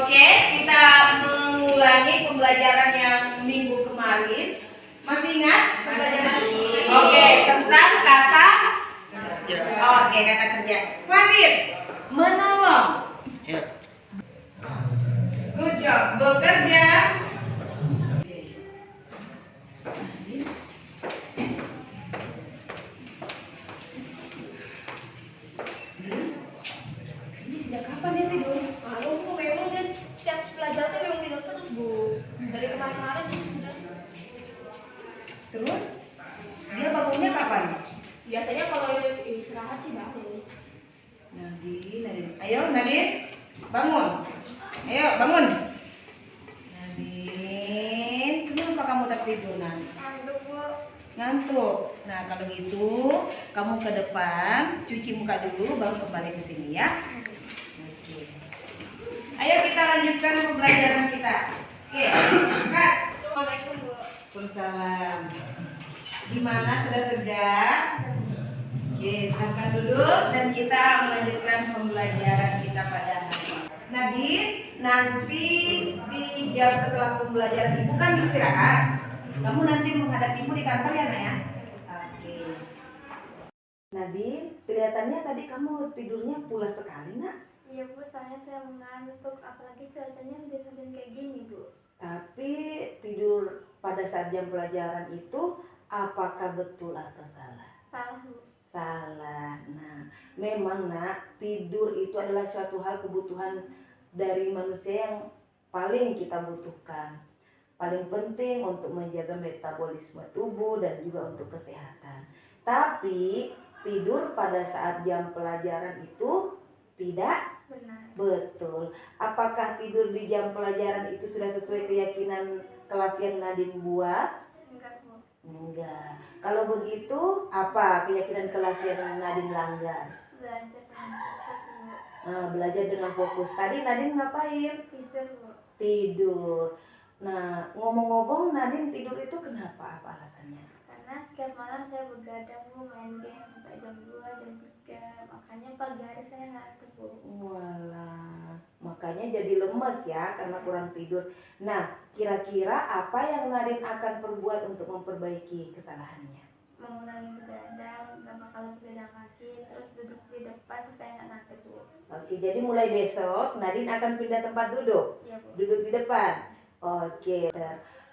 Oke, kita mengulangi pembelajaran yang minggu kemarin. Masih ingat pembelajaran? Oke, tentang kata kerja. Oke, kata kerja. Farid, menolong. Good job. Bekerja. Ini sejak kapan dia tidur? Memang dia setiap pelajaran tuh memang tidur terus, Bu. Dari kemarin-kemarin sih sudah. Terus dia bangunnya kapan? Biasanya kalau istirahat sih bangun. Nadine. Ayo Nadine, bangun. Ayo bangun. Nadine, kenapa kamu tertidur nanti? Ngantuk, Bu. Ngantuk. Nah kalau gitu kamu ke depan, cuci muka dulu, baru kembali ke sini ya. Oke. Ayo kita lanjutkan pembelajaran kita. Oke, Kak. Assalamualaikum, Bu. Waalaikumsalam. Gimana sudah? Oke, silahkan duduk dan kita melanjutkan pembelajaran kita pada hari ini. Nadine, nanti di jam setelah pembelajaran ibu kan istirahat. Kamu nanti menghadap ibu di kantor ya, Nak ya? Oke. Nadine, kelihatannya tadi kamu tidurnya pulas sekali, Nak. Iya, Bu, soalnya saya mengantuk, apalagi cuacanya hujan-hujan kayak gini, Bu. Tapi tidur pada saat jam pelajaran itu apakah betul atau salah? Salah, Bu. Salah. Nah, memang Nak, tidur itu adalah suatu hal kebutuhan dari manusia yang paling kita butuhkan. Paling penting untuk menjaga metabolisme tubuh dan juga untuk kesehatan. Tapi tidur pada saat jam pelajaran itu tidak Benar. betul. Apakah tidur di jam pelajaran itu sudah sesuai keyakinan kelas yang Nadine buat? Enggak, Bu. Enggak. Kalau begitu, apa keyakinan kelas yang Nadine langgar? Belajar dengan fokus, Bu. Belajar dengan fokus. Tadi Nadine ngapain? Tidur, Bu. Tidur. Nah, ngomong-ngomong Nadine tidur itu kenapa? Apa alasannya? Karena setiap malam saya begadang, Bu, main game sampai jam 2, jam 3. Makanya pagi hari saya ngantuk, Bu. Walah, makanya jadi lemes ya karena kurang tidur. Nah, kira-kira apa yang Nadine akan perbuat untuk memperbaiki kesalahannya? Mengurangi begadang, beberapa kali begadang lagi, terus duduk di depan supaya nggak ngantuk, Bu. Oke, jadi mulai besok Nadine akan pindah tempat duduk. Iya, Bu. Duduk di depan. Oke.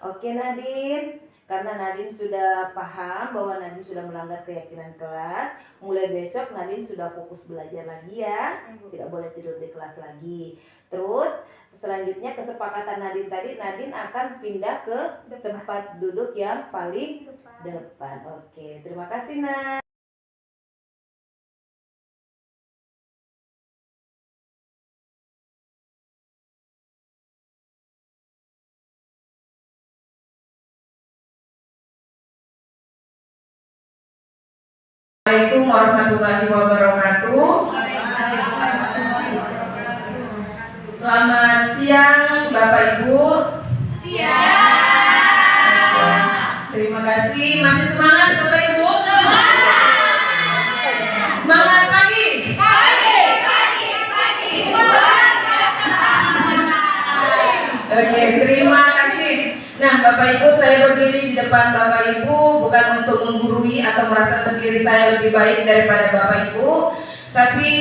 Oke Nadine, karena Nadine sudah paham bahwa Nadine sudah melanggar keyakinan kelas, mulai besok Nadine sudah fokus belajar lagi ya. Iya, Bu. Tidak boleh tidur di kelas lagi. Terus selanjutnya kesepakatan Nadine tadi, Nadine akan pindah ke tempat duduk yang paling depan. Oke, terima kasih Nak. Assalamualaikum warahmatullahi wabarakatuh. Selamat siang Bapak Ibu. Siang. Terima kasih. Masih semangat Bapak Ibu? Semangat pagi. Oke, terima kasih. Nah, Bapak Ibu, saya berdiri di depan Bapak Ibu bukan untuk menggurui atau merasa diri saya lebih baik daripada Bapak Ibu, tapi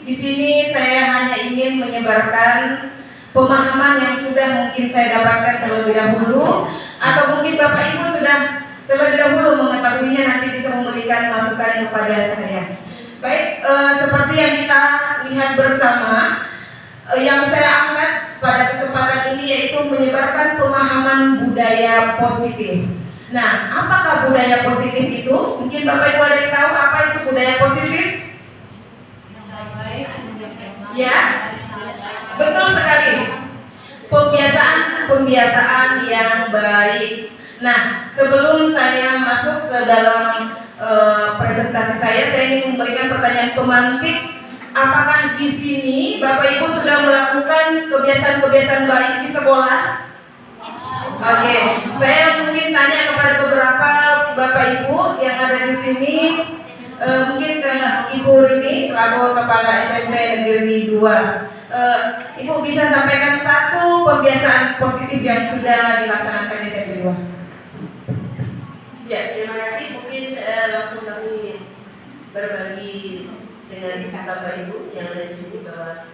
di sini saya hanya ingin menyebarkan pemahaman yang sudah mungkin saya dapatkan terlebih dahulu, atau mungkin Bapak Ibu sudah terlebih dahulu mengetahuinya, nanti bisa memberikan masukan kepada saya. Baik, seperti yang kita lihat bersama, yang saya angkat pada kesempatan ini yaitu menyebarkan pemahaman budaya positif. Nah, apakah budaya positif itu? Mungkin Bapak Ibu ada yang tahu apa itu budaya positif? Ya, betul sekali. Pembiasaan yang baik. Nah, sebelum saya masuk ke dalam presentasi saya ingin memberikan pertanyaan pemantik. Apakah di sini Bapak Ibu sudah melakukan kebiasaan-kebiasaan baik di sekolah? Oke, saya mungkin tanya kepada beberapa Bapak Ibu yang ada di sini. Mungkin ke Ibu Rini selaku Kepala SMP Negeri 2. Ibu bisa sampaikan satu kebiasaan positif yang sudah dilaksanakan di SMP 2. Ya, terima kasih. Mungkin langsung kami berbagi dengan Bapak Ibu yang ada di sini bahwa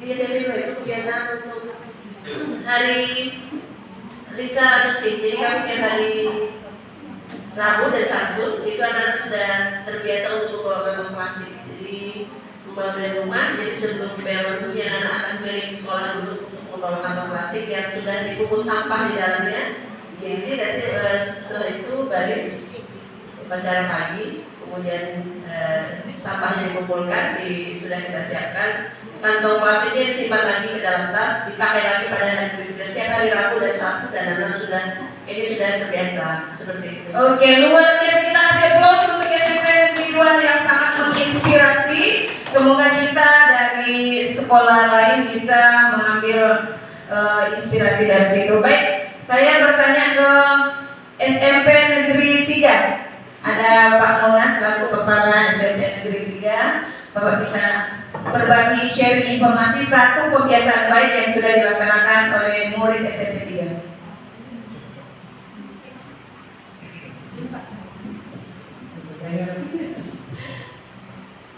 di SMP 2 itu kebiasaan untuk hari Lisa atau Sih. Jadi kami tiap hari Rabu dan Sabtu itu anak-anak sudah terbiasa untuk membawa kantong plastik. Jadi membawa dari rumah, jadi sebelum bel berbunyi anak-anak keliling sekolah dulu untuk membawa kantong plastik yang sudah dipungut sampah di dalamnya. Diisi, nanti setelah itu baris upacara pagi, kemudian sampahnya dikumpulkan, sudah kita siapkan. Kantong plastiknya disimpan lagi ke dalam tas, dipakai lagi pada hari berikutnya setiap hari Rabu dan Sabtu, dan anak ini sudah terbiasa seperti itu. Oke, luar biasa, kita kasih applause untuk SMP Negeri 2 yang sangat menginspirasi. Semoga kita dari sekolah lain bisa mengambil inspirasi dari situ. Baik, saya bertanya ke SMP Negeri 3. Ada Pak Mona selaku Kepala SMP Negeri 3. Bapak bisa berbagi sharing informasi satu kebiasaan baik yang sudah dilaksanakan oleh murid SMP 3.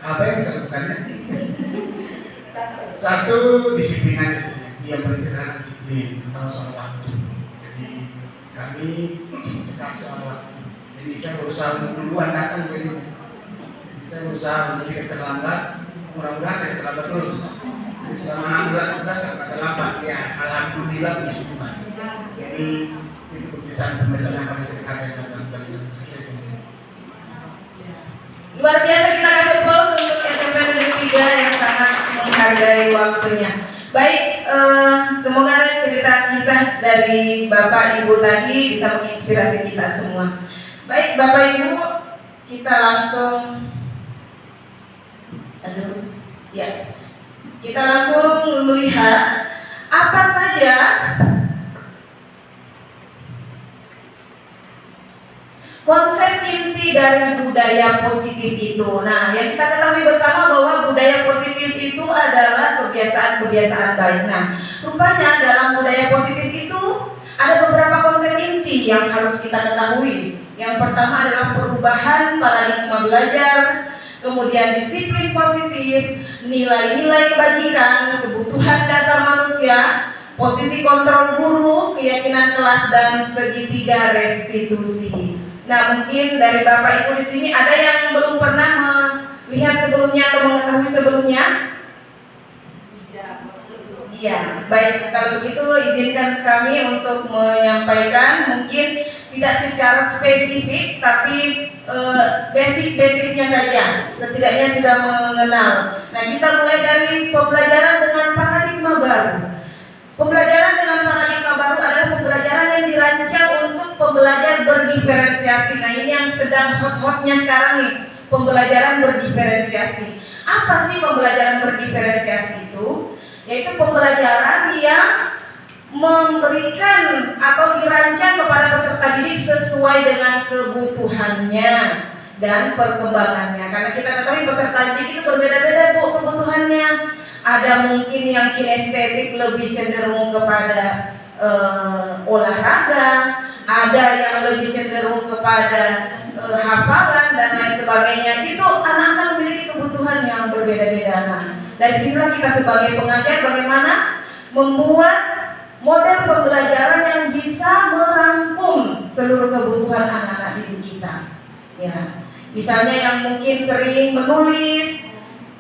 Apa yang kita lakukan? Satu, disiplin aja sih. Yang paling sederhana disiplin, terutama soal waktu. Jadi kami dikasih soal waktu. Jadi saya berusaha untuk duluan datang ke ini. Jadi saya berusaha untuk tidak terlambat. Mudah-mudahan tidak terlambat terus. Jadi selama 6 bulan tugas tidak terlambat. Ya, alhamdulillah puji Tuhan. Jadi itu kebiasaan yang paling sederhana yang bagi saya. Luar biasa, kita kasih applause untuk SMP Negeri 3 yang sangat menghargai waktunya. Baik, semoga cerita kisah dari Bapak Ibu tadi bisa menginspirasi kita semua. Baik Bapak Ibu, kita langsung kita langsung melihat apa saja konsep inti dari budaya positif itu. Nah, yang kita ketahui bersama bahwa budaya positif itu adalah kebiasaan-kebiasaan baik. Nah, rupanya dalam budaya positif itu ada beberapa konsep inti yang harus kita ketahui. Yang pertama adalah perubahan paradigma belajar, kemudian disiplin positif, nilai-nilai kebajikan, kebutuhan dasar manusia, posisi kontrol guru, keyakinan kelas, dan segitiga restitusi. Nah, mungkin dari Bapak Ibu di sini ada yang belum pernah melihat sebelumnya atau mengetahui sebelumnya? Iya, baik, kalau begitu izinkan kami untuk menyampaikan, mungkin tidak secara spesifik, tapi basic-basicnya saja, setidaknya sudah mengenal. Nah, kita mulai dari pembelajaran dengan paradigma baru. Pembelajaran dengan paradigma baru adalah pembelajaran yang dirancang untuk pembelajar berdiferensiasi. Nah, ini yang sedang hot-hotnya sekarang nih, pembelajaran berdiferensiasi. Apa sih pembelajaran berdiferensiasi itu? Yaitu pembelajaran yang memberikan atau dirancang kepada peserta didik sesuai dengan kebutuhannya dan perkembangannya. Karena kita ketahui peserta didik itu berbeda-beda Bu kebutuhannya. Ada mungkin yang kinestetik lebih cenderung kepada olahraga, ada yang lebih cenderung kepada hafalan dan lain sebagainya. Itu anak-anak memiliki kebutuhan yang berbeda-beda. Nah, dari sinilah kita sebagai pengajar bagaimana membuat model pembelajaran yang bisa merangkum seluruh kebutuhan anak-anak didik kita. Ya, misalnya yang mungkin sering menulis.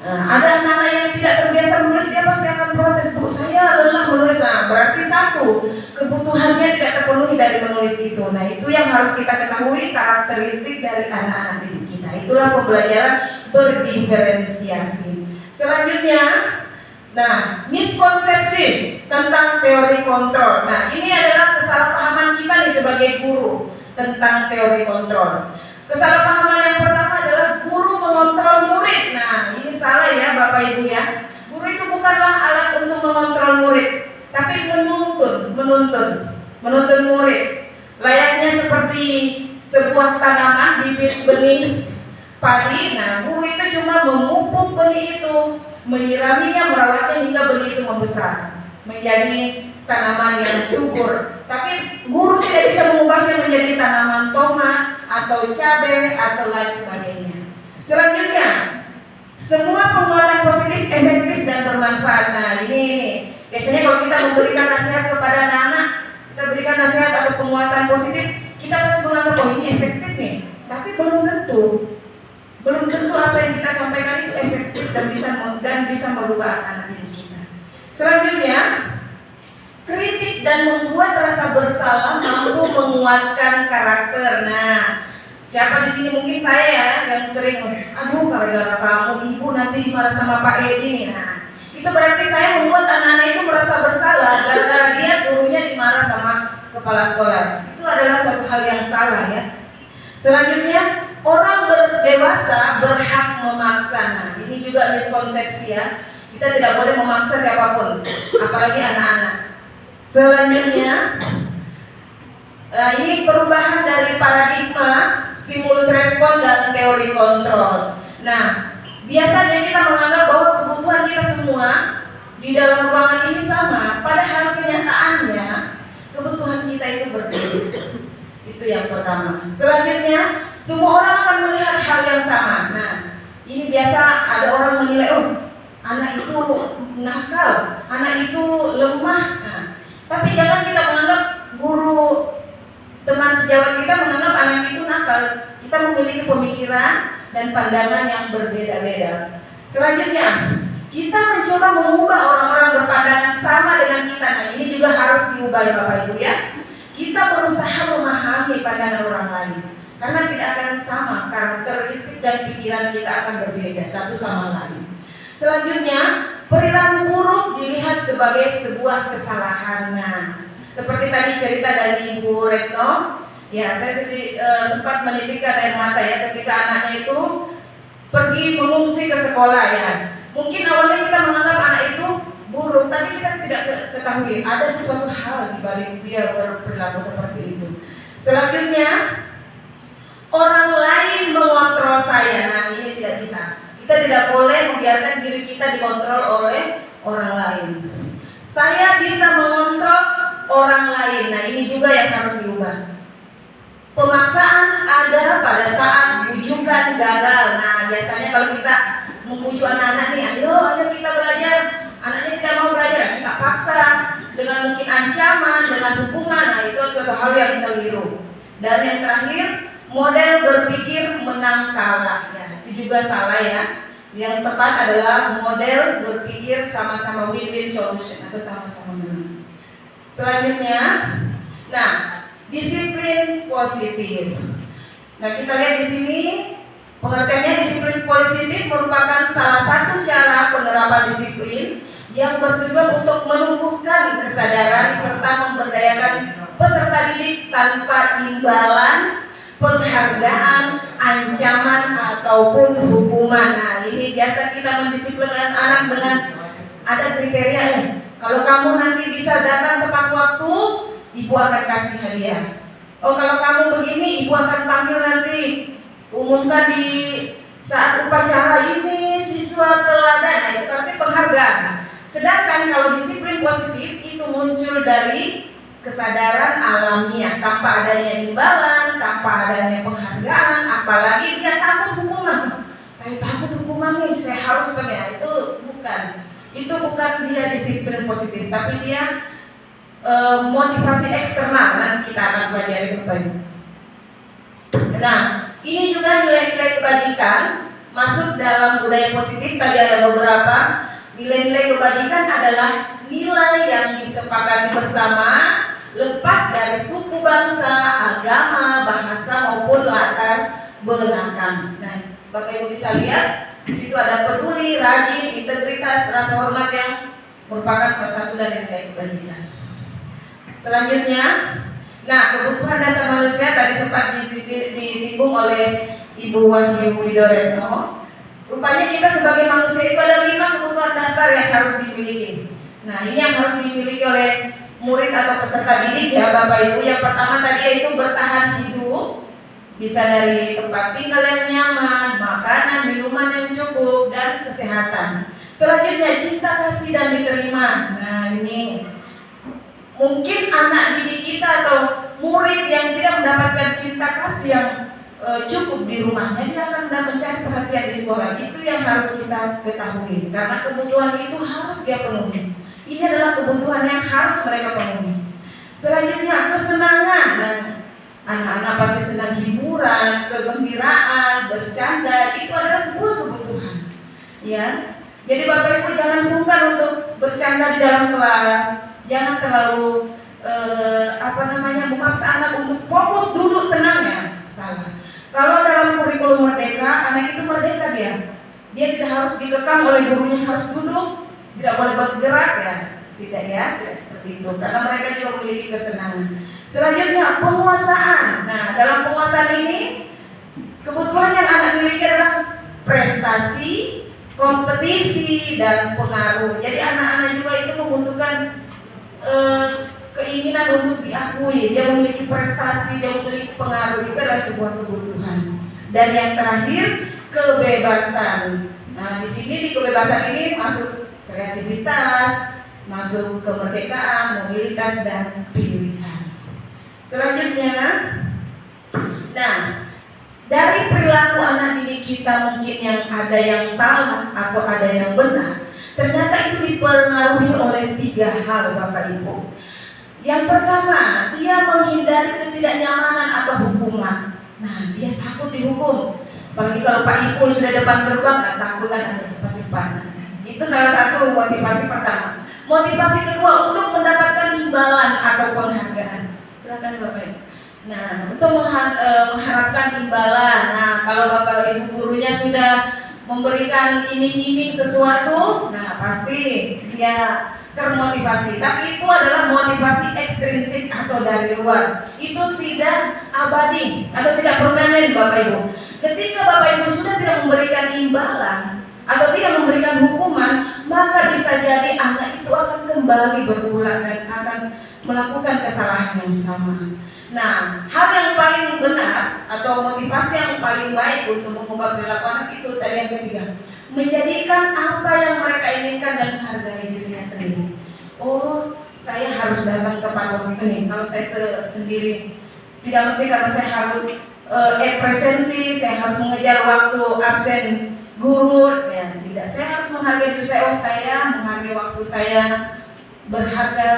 Ada anak-anak yang tidak terbiasa menulis, dia pasti akan protes, Bu, saya lelah menulis. Nah, berarti satu, kebutuhannya tidak terpenuhi dari menulis itu. Nah, itu yang harus kita ketahui karakteristik dari anak-anak didik kita. Itulah pembelajaran berdiferensiasi. Selanjutnya, nah, miskonsepsi tentang teori kontrol. Nah, ini adalah kesalahpahaman kita nih sebagai guru tentang teori kontrol. Kesalahpahaman yang pertama adalah guru mengontrol murid. Nah, ini salah ya Bapak Ibu ya. Guru itu bukanlah alat untuk mengontrol murid, tapi menuntun murid. Layaknya seperti sebuah tanaman bibit benih padi. Nah, guru itu cuma memupuk benih itu. menyiraminya, merawatnya hingga benih itu membesar menjadi tanaman yang subur. Tapi guru tidak bisa mengubahnya menjadi tanaman tomat atau cabai atau lain sebagainya. Selanjutnya, semua penguatan positif efektif dan bermanfaat. Nah ini biasanya kalau kita memberikan nasihat kepada anak-anak, kita berikan nasihat atau penguatan positif, kita pasti menganggap oh ini efektif nih. Tapi belum tentu apa yang kita sampaikan itu efektif dan bisa merubah anak didik kita. Selanjutnya, kritik dan membuat rasa bersalah mampu menguatkan karakter. Nah, siapa di sini mungkin saya ya yang sering, aduh gara-gara kamu ibu nanti dimarah sama Pak Edi nih. Nah, itu berarti saya membuat anak-anak itu merasa bersalah gara-gara dia gurunya dimarah sama kepala sekolah. Itu adalah suatu hal yang salah ya. Selanjutnya, orang berdewasa berhak memaksa. Nah, ini juga miskonsepsi ya. Kita tidak boleh memaksa siapapun, apalagi anak-anak. Selanjutnya, ini perubahan dari paradigma stimulus respon dan teori kontrol. Nah, biasanya kita menganggap bahwa kebutuhan kita semua di dalam ruangan ini sama, padahal kenyataannya kebutuhan kita itu berbeda. Itu yang pertama. Selanjutnya, semua orang akan melihat hal yang sama. Nah, ini biasa ada orang menilai, oh anak itu nakal, anak itu lemah. Nah, tapi jangan kita menganggap guru teman sejawat kita menganggap anak itu nakal. Kita memiliki pemikiran dan pandangan yang berbeda-beda. Selanjutnya, kita mencoba mengubah orang-orang berpandangan sama dengan kita. Nah, ini juga harus diubah ya Bapak Ibu ya. Kita berusaha memahami pandangan orang lain, karena tidak akan sama, karakteristik dan pikiran kita akan berbeda satu sama lain. Selanjutnya, perilaku buruk dilihat sebagai sebuah kesalahan. Nah, seperti tadi cerita dari Ibu Retno, ya saya sempat menitikkan air mata ya ketika anaknya itu pergi mengungsi ke sekolah ya. Mungkin awalnya kita menganggap anak itu buruk, tapi kita tidak ketahui ada sesuatu hal di balik dia berperilaku seperti itu. Selanjutnya, orang lain mengontrol saya. Nah, ini tidak bisa. Kita tidak boleh membiarkan diri kita dikontrol oleh orang lain. Saya bisa mengontrol orang lain. Nah, ini juga yang harus diubah. Pemaksaan ada pada saat bujukan gagal. Nah, biasanya kalau kita membujuk anak-anak nih, ayo kita belajar. Anaknya tidak mau belajar, kita paksa dengan mungkin ancaman, dengan hukuman. Nah, itu suatu hal yang keliru. Dan yang terakhir, model berpikir menang kalah. Ya, itu juga salah ya. Yang tepat adalah model berpikir sama-sama win-win solution atau sama-sama menang. Selanjutnya, nah, disiplin positif. Nah, kita lihat di sini pengertiannya, disiplin positif merupakan salah satu cara penerapan disiplin yang bertujuan untuk menumbuhkan kesadaran serta memberdayakan peserta didik tanpa imbalan, penghargaan, ancaman ataupun hukuman. Nah, ini biasa kita mendisiplinkan anak dengan ada kriteria nih. Kalau kamu nanti bisa datang tepat waktu, ibu akan kasih hadiah. Oh, kalau kamu begini, ibu akan panggil nanti, umumkan di saat upacara ini siswa teladan. Nah, itu artinya penghargaan. Sedangkan kalau disiplin positif itu muncul dari kesadaran alamiah, tanpa adanya imbalan, tanpa adanya penghargaan, apalagi dia takut hukuman. Saya takut hukuman nih, saya harus sebenarnya itu bukan dia disiplin positif, tapi dia motivasi eksternal. Nanti kita akan pelajari kembali. Nah, ini juga nilai-nilai kebajikan masuk dalam budaya positif. Tadi ada beberapa. Nilai-nilai kebajikan adalah nilai yang disepakati bersama, lepas dari suku, bangsa, agama, bahasa maupun latar belakang. Nah, Bapak Ibu bisa lihat di situ ada peduli, rajin, integritas, rasa hormat yang merupakan salah satu dari nilai kebajikan. Selanjutnya, nah, kebutuhan dasar manusia tadi sempat disinggung oleh Ibu Wahyu Widoretno. Rupanya kita sebagai manusia itu ada 5 kebutuhan dasar yang harus dimiliki. Nah, ini yang harus dimiliki oleh murid atau peserta didik ya Bapak Ibu. Yang pertama tadi yaitu bertahan hidup, bisa dari tempat tinggal yang nyaman, makanan, minuman yang cukup, dan kesehatan. Selanjutnya cinta kasih dan diterima. Nah ini mungkin anak didik kita atau murid yang tidak mendapatkan cinta kasih yang cukup di rumahnya, dia akan mencari perhatian di sekolah. Itu yang harus kita ketahui, karena kebutuhan itu harus dia penuhi. Ini adalah kebutuhan yang harus mereka penuhi. Selanjutnya kesenangan. Nah, anak-anak pasti senang hiburan, kegembiraan, bercanda, itu adalah sebuah kebutuhan. Ya, jadi Bapak Ibu jangan sungkan untuk bercanda di dalam kelas, jangan terlalu memaksa anak untuk fokus duduk tenangnya. Salah. Kalau dalam kurikulum merdeka, anak itu merdeka dia tidak harus dikekang oleh gurunya harus duduk, tidak boleh bergerak ya, tidak seperti itu, karena mereka juga memiliki kesenangan. Selanjutnya penguasaan. Nah, dalam penguasaan ini kebutuhan yang anak miliki adalah prestasi, kompetisi, dan pengaruh. Jadi anak-anak juga itu membutuhkan keinginan untuk diakui, dia memiliki prestasi, dia memiliki pengaruh, itu adalah sebuah kebutuhan. Dan yang terakhir kebebasan. Nah, di sini di kebebasan ini masuk kreativitas, masuk kemerdekaan, mobilitas, dan pilihan. Selanjutnya, nah dari perilaku anak didik kita mungkin yang ada yang salah atau ada yang benar, ternyata itu dipengaruhi oleh 3 hal Bapak Ibu. Yang pertama, dia menghindari ketidaknyamanan atau hukuman. Nah, dia takut dihukum. Apalagi kalau Pak Ipul sudah depan gerbang, nggak takut kan ada cepat-cepat. Itu salah satu motivasi pertama. Motivasi kedua untuk mendapatkan imbalan atau penghargaan. Silakan Bapak Ibu. Nah, untuk mengharapkan imbalan. Nah, kalau Bapak Ibu gurunya sudah memberikan iming-iming sesuatu, nah pasti dia termotivasi. Tapi itu adalah motivasi ekstrinsik atau dari luar. Itu tidak abadi atau tidak permanen Bapak Ibu. Ketika Bapak Ibu sudah tidak memberikan imbalan atau tidak memberikan hukuman, maka bisa jadi anak itu akan kembali berulang dan akan melakukan kesalahan yang sama. Nah, hal yang paling benar atau motivasi yang paling baik untuk mengubah perilaku anak itu tadi yang ketiga, menjadikan apa yang mereka inginkan dan menghargai dirinya sendiri. Oh, saya harus datang tepat waktu nih. Kalau saya sendiri tidak mesti karena saya harus presensi, saya harus mengejar waktu absen guru, ya tidak. Saya harus menghargai diri saya. Oh, saya menghargai waktu saya, berharga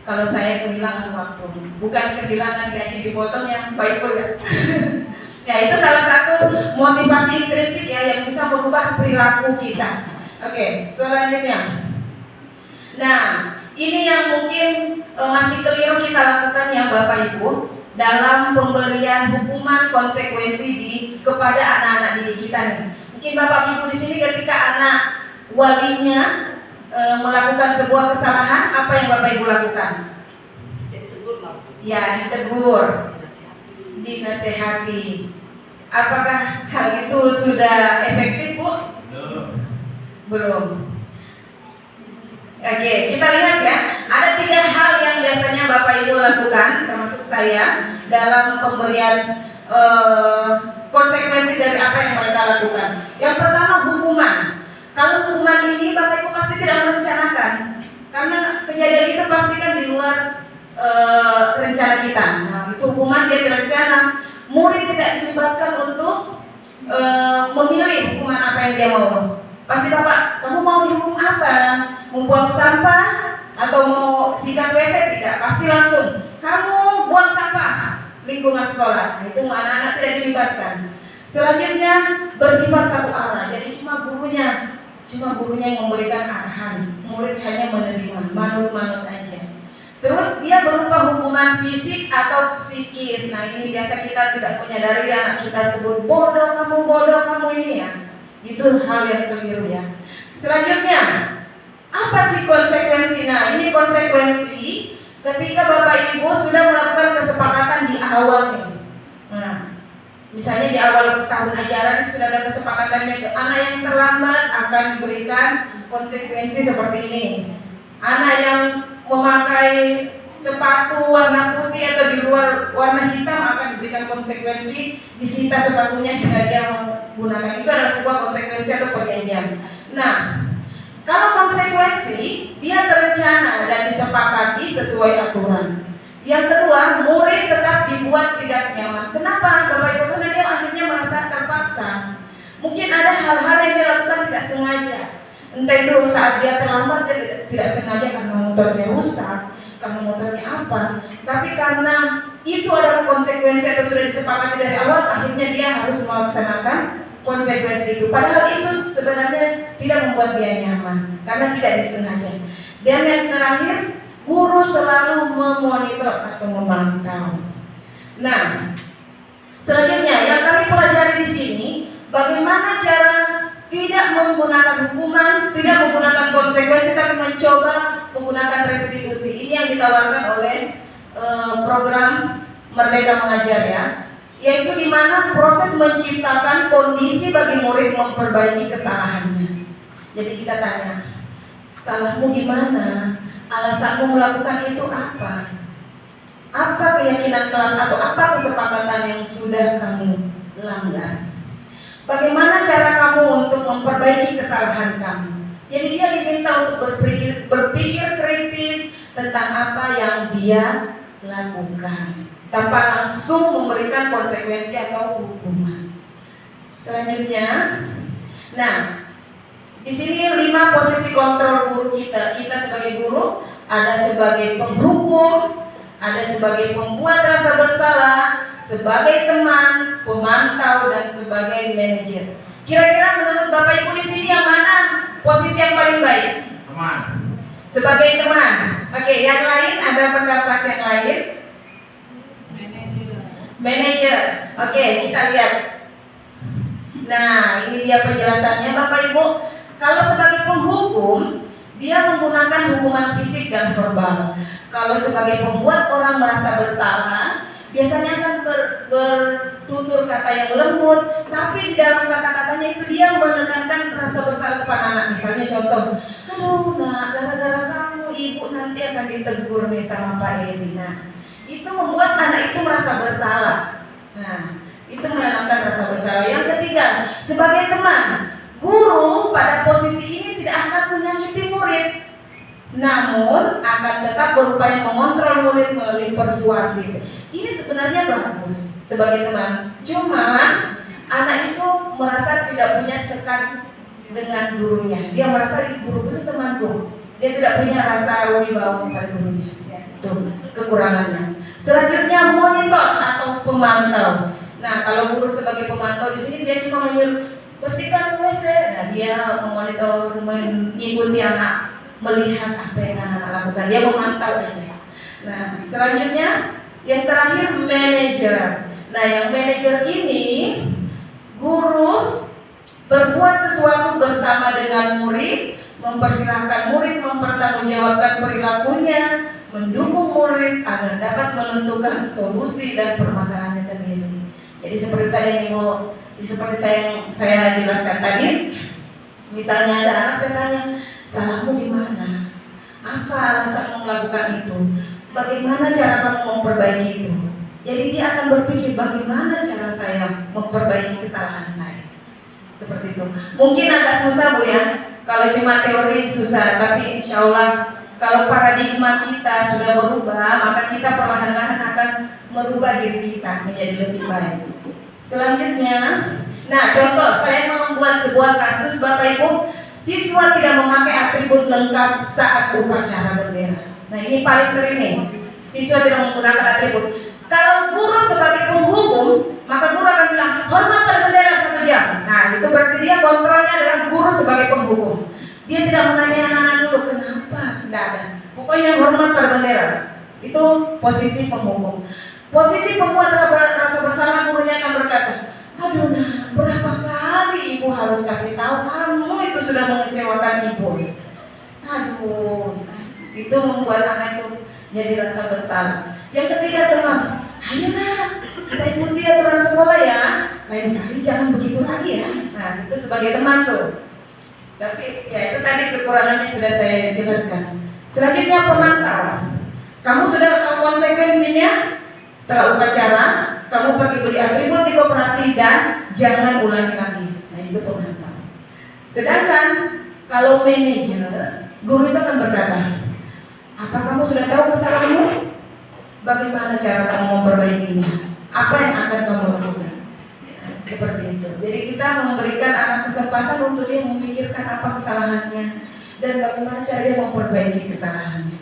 kalau saya kehilangan waktu, bukan kehilangan gaji dipotong yang baik ya. Ya, itu salah satu motivasi intrinsik ya yang bisa merubah perilaku kita. Oke, selanjutnya. Nah, ini yang mungkin masih keliru kita lakukan ya Bapak Ibu dalam pemberian hukuman konsekuensi kepada anak-anak didik kita nih. Mungkin Bapak Ibu di sini ketika anak walinya melakukan sebuah kesalahan, apa yang Bapak Ibu lakukan? Ya, ditegur, dinasehati. Apakah hal itu sudah efektif, Bu? Belum. Oke, kita lihat ya. Ada 3 hal yang biasanya Bapak Ibu lakukan, termasuk saya, dalam pemberian konsekuensi dari apa yang mereka lakukan. Yang pertama, hukuman. Kalau hukuman ini Bapak Ibu pasti tidak merencanakan, karena kejadian itu pasti kan di luar rencana kita. Nah, itu hukuman dia terencana. Murid tidak dilibatkan untuk memilih hukuman apa yang dia mau. Pasti Bapak, kamu mau dihukum apa? Membuang sampah atau mau sikat WC? Tidak, pasti langsung kamu buang sampah lingkungan sekolah. Nah, itu anak-anak tidak dilibatkan. Selanjutnya bersifat satu arah. Jadi cuma gurunya yang memberikan arahan, murid hanya menerima, manut-manut aja. Terus dia berupa hukuman fisik atau psikis. Nah, ini biasa kita tidak menyadari anak kita sebut bodoh kamu ini ya. Itu hal yang keliru ya. Selanjutnya, apa sih konsekuensi? Nah, ini konsekuensi ketika Bapak Ibu sudah melakukan kesepakatan di awal nih. Nah, misalnya di awal tahun ajaran sudah ada kesepakatannya, anak yang terlambat akan diberikan konsekuensi seperti ini. Anak yang memakai sepatu warna putih atau di luar warna hitam akan diberikan konsekuensi, disita sepatunya jika dia menggunakan. Itu adalah sebuah konsekuensi atau perjanjian. Nah, Kalau konsekuensi, dia terencana dan disepakati sesuai aturan. Yang kedua, murid tetap dibuat tidak nyaman. Kenapa? Bapak Ibu, karena dia akhirnya merasa terpaksa. Mungkin ada hal-hal yang dia lakukan tidak sengaja. Entah itu saat dia terlambat, dia tidak sengaja karena motornya rusak, karena motornya apa. Tapi karena itu adalah konsekuensi atau sudah disepakati dari awal, akhirnya dia harus melaksanakan konsekuensi itu. Padahal itu sebenarnya tidak membuat dia nyaman, karena tidak disengaja. Dan yang terakhir, guru selalu memonitor atau memantau. Nah, selanjutnya yang kami pelajari di sini, bagaimana cara tidak menggunakan hukuman, tidak menggunakan konsekuensi, tapi mencoba menggunakan restitusi. Ini yang ditawarkan oleh program Merdeka Mengajar ya, yaitu di mana proses menciptakan kondisi bagi murid memperbaiki kesalahannya. Jadi kita tanya, salahmu di mana? Alasanmu melakukan itu apa? Apa keyakinan kelas atau apa kesepakatan yang sudah kamu langgar? Bagaimana cara kamu untuk memperbaiki kesalahan kamu? Jadi dia diminta untuk berpikir kritis tentang apa yang dia lakukan, tanpa langsung memberikan konsekuensi atau hukuman. Selanjutnya, nah, di sini 5 posisi kontrol guru kita. Kita sebagai guru ada sebagai penghukum, ada sebagai pembuat rasa bersalah, sebagai teman, pemantau, dan sebagai manajer. Kira-kira menurut Bapak Ibu di sini yang mana posisi yang paling baik? Teman. Sebagai teman. Oke, yang lain ada pendapat yang lain? Manajer. Oke, kita lihat. Nah, ini dia penjelasannya Bapak Ibu. Kalau sebagai penghukum, dia menggunakan hukuman fisik dan verbal. Kalau sebagai pembuat orang merasa bersalah, biasanya akan bertutur kata yang lembut, tapi di dalam kata-katanya itu dia menekankan rasa bersalah kepada anak. Misalnya contoh, aduh nak, gara-gara kamu ibu nanti akan ditegur nih sama Pak Edi. Nah, itu membuat anak itu merasa bersalah. Nah, itu menanamkan rasa bersalah. Yang ketiga, sebagai teman, guru pada posisi ini tidak akan menyakiti murid, namun akan tetap berupaya mengontrol murid melalui persuasif. Ini sebenarnya bagus sebagai teman. Cuma anak itu merasa tidak punya sekat dengan gurunya. Dia merasa guru itu temanku. Dia tidak punya rasa wibawa pada gurunya. Ya, itu kekurangannya. Selanjutnya monitor atau pemantau. Nah, kalau guru sebagai pemantau di sini dia cuma menyuruh bersihkan WC. Nah, dia memonitor, mengikuti anak, melihat apa yang anak lakukan. Dia memantau aja. Nah, selanjutnya yang terakhir manajer. Nah, yang manajer ini guru berbuat sesuatu bersama dengan murid, mempersilahkan murid mempertanggungjawabkan perilakunya, mendukung murid agar dapat menentukan solusi dan permasalahannya sendiri. Jadi seperti tadi yang seperti saya jelaskan tadi, misalnya ada anak, saya tanya, salahmu di mana? Apa alasanmu melakukan itu? Bagaimana cara kamu memperbaiki itu? Jadi dia akan berpikir bagaimana cara saya memperbaiki kesalahan saya. Seperti itu. Mungkin agak susah Bu ya, kalau cuma teori susah, tapi insya Allah kalau paradigma kita sudah berubah, maka kita perlahan-lahan akan merubah diri kita menjadi lebih baik. Selanjutnya, nah contoh saya membuat sebuah kasus Bapak Ibu, siswa tidak memakai atribut lengkap saat upacara bendera. Nah ini paling sering nih, siswa tidak menggunakan atribut. Kalau guru sebagai penghukum, maka guru akan bilang hormat pada bendera 1 jam. Nah itu berarti dia kontrolnya adalah guru sebagai penghukum. Dia tidak menanya anak-anak dulu kenapa, tidak ada. Pokoknya hormat pada bendera. Itu posisi penghukum. Posisi pembuat rasa bersalah, gurunya akan berkata, aduh nah, berapa kali ibu harus kasih tahu kamu itu sudah mengecewakan ibu. Aduh, itu membuat anak itu jadi rasa bersalah. Yang ketiga teman, ayo nak, kita ikuti aturan sekolah ya. Lain kali jangan begitu lagi ya. Nah itu sebagai teman tuh. Tapi ya itu tadi kekurangannya sudah saya jelaskan. Selanjutnya pemantau. Kamu sudah tahu konsekuensinya. Setelah upacara, kamu pergi beli atribut di koperasi dan jangan ulangi lagi. Nah itu pemantau. Sedangkan Kalau manajer, guru itu akan berkata, apa kamu sudah tahu kesalahanmu? Bagaimana cara kamu memperbaikinya? Apa yang akan kamu lakukan? Seperti itu. Jadi kita memberikan anak kesempatan untuk dia memikirkan apa kesalahannya dan bagaimana cara dia memperbaiki kesalahannya.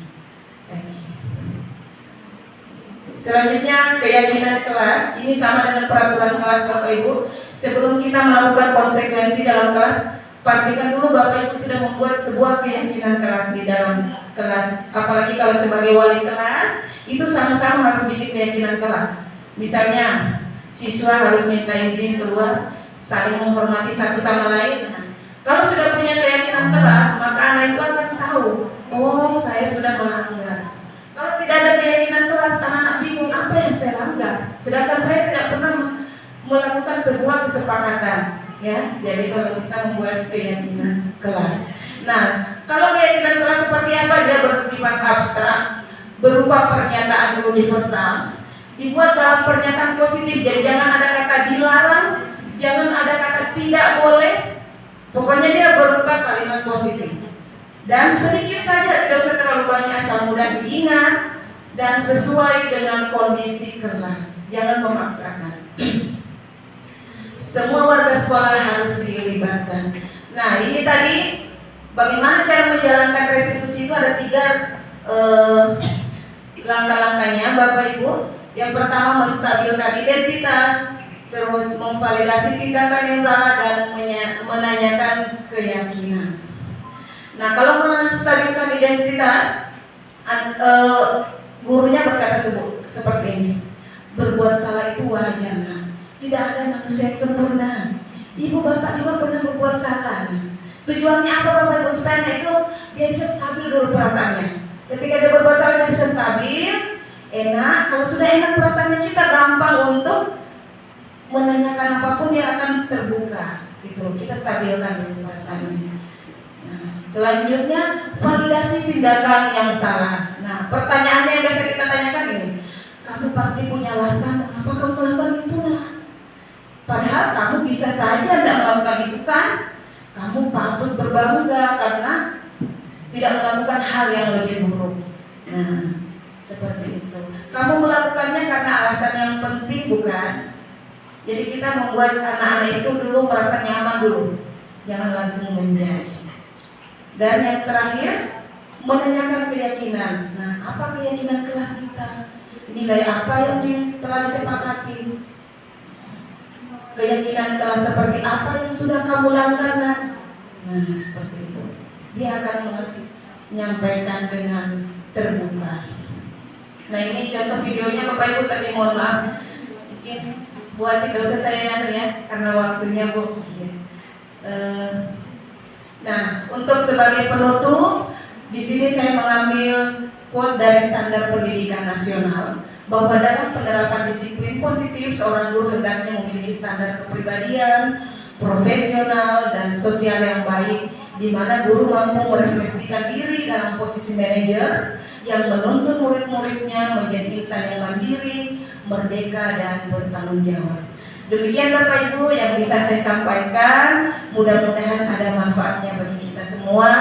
Selanjutnya keyakinan kelas. Ini sama dengan peraturan kelas Bapak Ibu. Sebelum kita melakukan konsekuensi dalam kelas, pastikan dulu Bapak Ibu sudah membuat sebuah keyakinan kelas di dalam kelas. Apalagi kalau sebagai wali kelas, itu sama-sama harus bikin keyakinan kelas. Misalnya, siswa harus minta izin keluar, saling menghormati satu sama lain. Nah, kalau sudah punya keyakinan kelas, maka anak itu akan tahu, oh saya sudah melanggar. Kalau tidak ada keyakinan kelas, anak-anak bingung apa yang saya langgar. Sedangkan saya tidak pernah melakukan sebuah kesepakatan. Ya, jadi kalau bisa membuat keyakinan kelas. Nah, kalau keyakinan kelas seperti apa? Dia bersifat abstrak, berupa pernyataan universal, dibuat dalam pernyataan positif. Jadi jangan ada kata dilarang, jangan ada kata tidak boleh. Pokoknya dia berupa kalimat positif. Dan sedikit saja, tidak usah terlalu banyak, asal mudah diingat dan sesuai dengan kondisi kelas. Jangan memaksakan. Semua warga sekolah harus dilibatkan. Nah, ini tadi bagaimana cara menjalankan restitusi itu ada 3 langkah-langkahnya Bapak Ibu. Yang pertama menstabilkan identitas, terus memvalidasi tindakan yang salah dan menanyakan keyakinan. Nah, kalau menstabilkan identitas, gurunya berkata seperti ini, berbuat salah itu wajar. Tidak ada manusia yang sempurna. Ibu bapak juga pernah berbuat salah. Tujuannya apa Bapak Ibu? Supaya itu dia bisa stabil dulu perasaannya. Ketika dia berbuat salah dia bisa stabil, enak. Kalau sudah enak perasaannya, kita gampang untuk menanyakan apapun dia akan terbuka. Itu kita stabilkan dulu perasaannya. Nah, selanjutnya validasi tindakan yang salah. Nah, pertanyaannya yang biasa kita tanyakan ini, kamu pasti punya alasan kenapa kamu melakukan itu, nak? Padahal kamu bisa saja tidak melakukan itu kan? Kamu patut berbangga karena tidak melakukan hal yang lebih buruk. Nah, seperti itu. Kamu melakukannya karena alasan yang penting bukan? Jadi kita membuat anak-anak itu dulu merasa nyaman dulu, jangan langsung menjudge. Dan yang terakhir, menanyakan keyakinan. Nah, apa keyakinan kelas kita? Nilai apa yang telah disepakati? Keyakinan kelas seperti apa yang sudah kamu langgar? Nah, seperti itu. Dia akan menyampaikan dengan terbuka. Nah, ini contoh videonya Bapak Ibu, tapi mohon maaf, mungkin buat tidak usah saya ya, karena waktunya Bu. Nah, untuk sebagai penutup, di sini saya mengambil quote dari Standar Pendidikan Nasional bahwa dalam penerapan disiplin positif, seorang guru hendaknya memiliki standar kepribadian, profesional, dan sosial yang baik, di mana guru mampu merefleksikan diri dalam posisi manajer yang menuntun murid-muridnya menjadi insan yang mandiri, merdeka, dan bertanggung jawab. Demikian Bapak Ibu yang bisa saya sampaikan, mudah-mudahan ada manfaatnya bagi kita semua.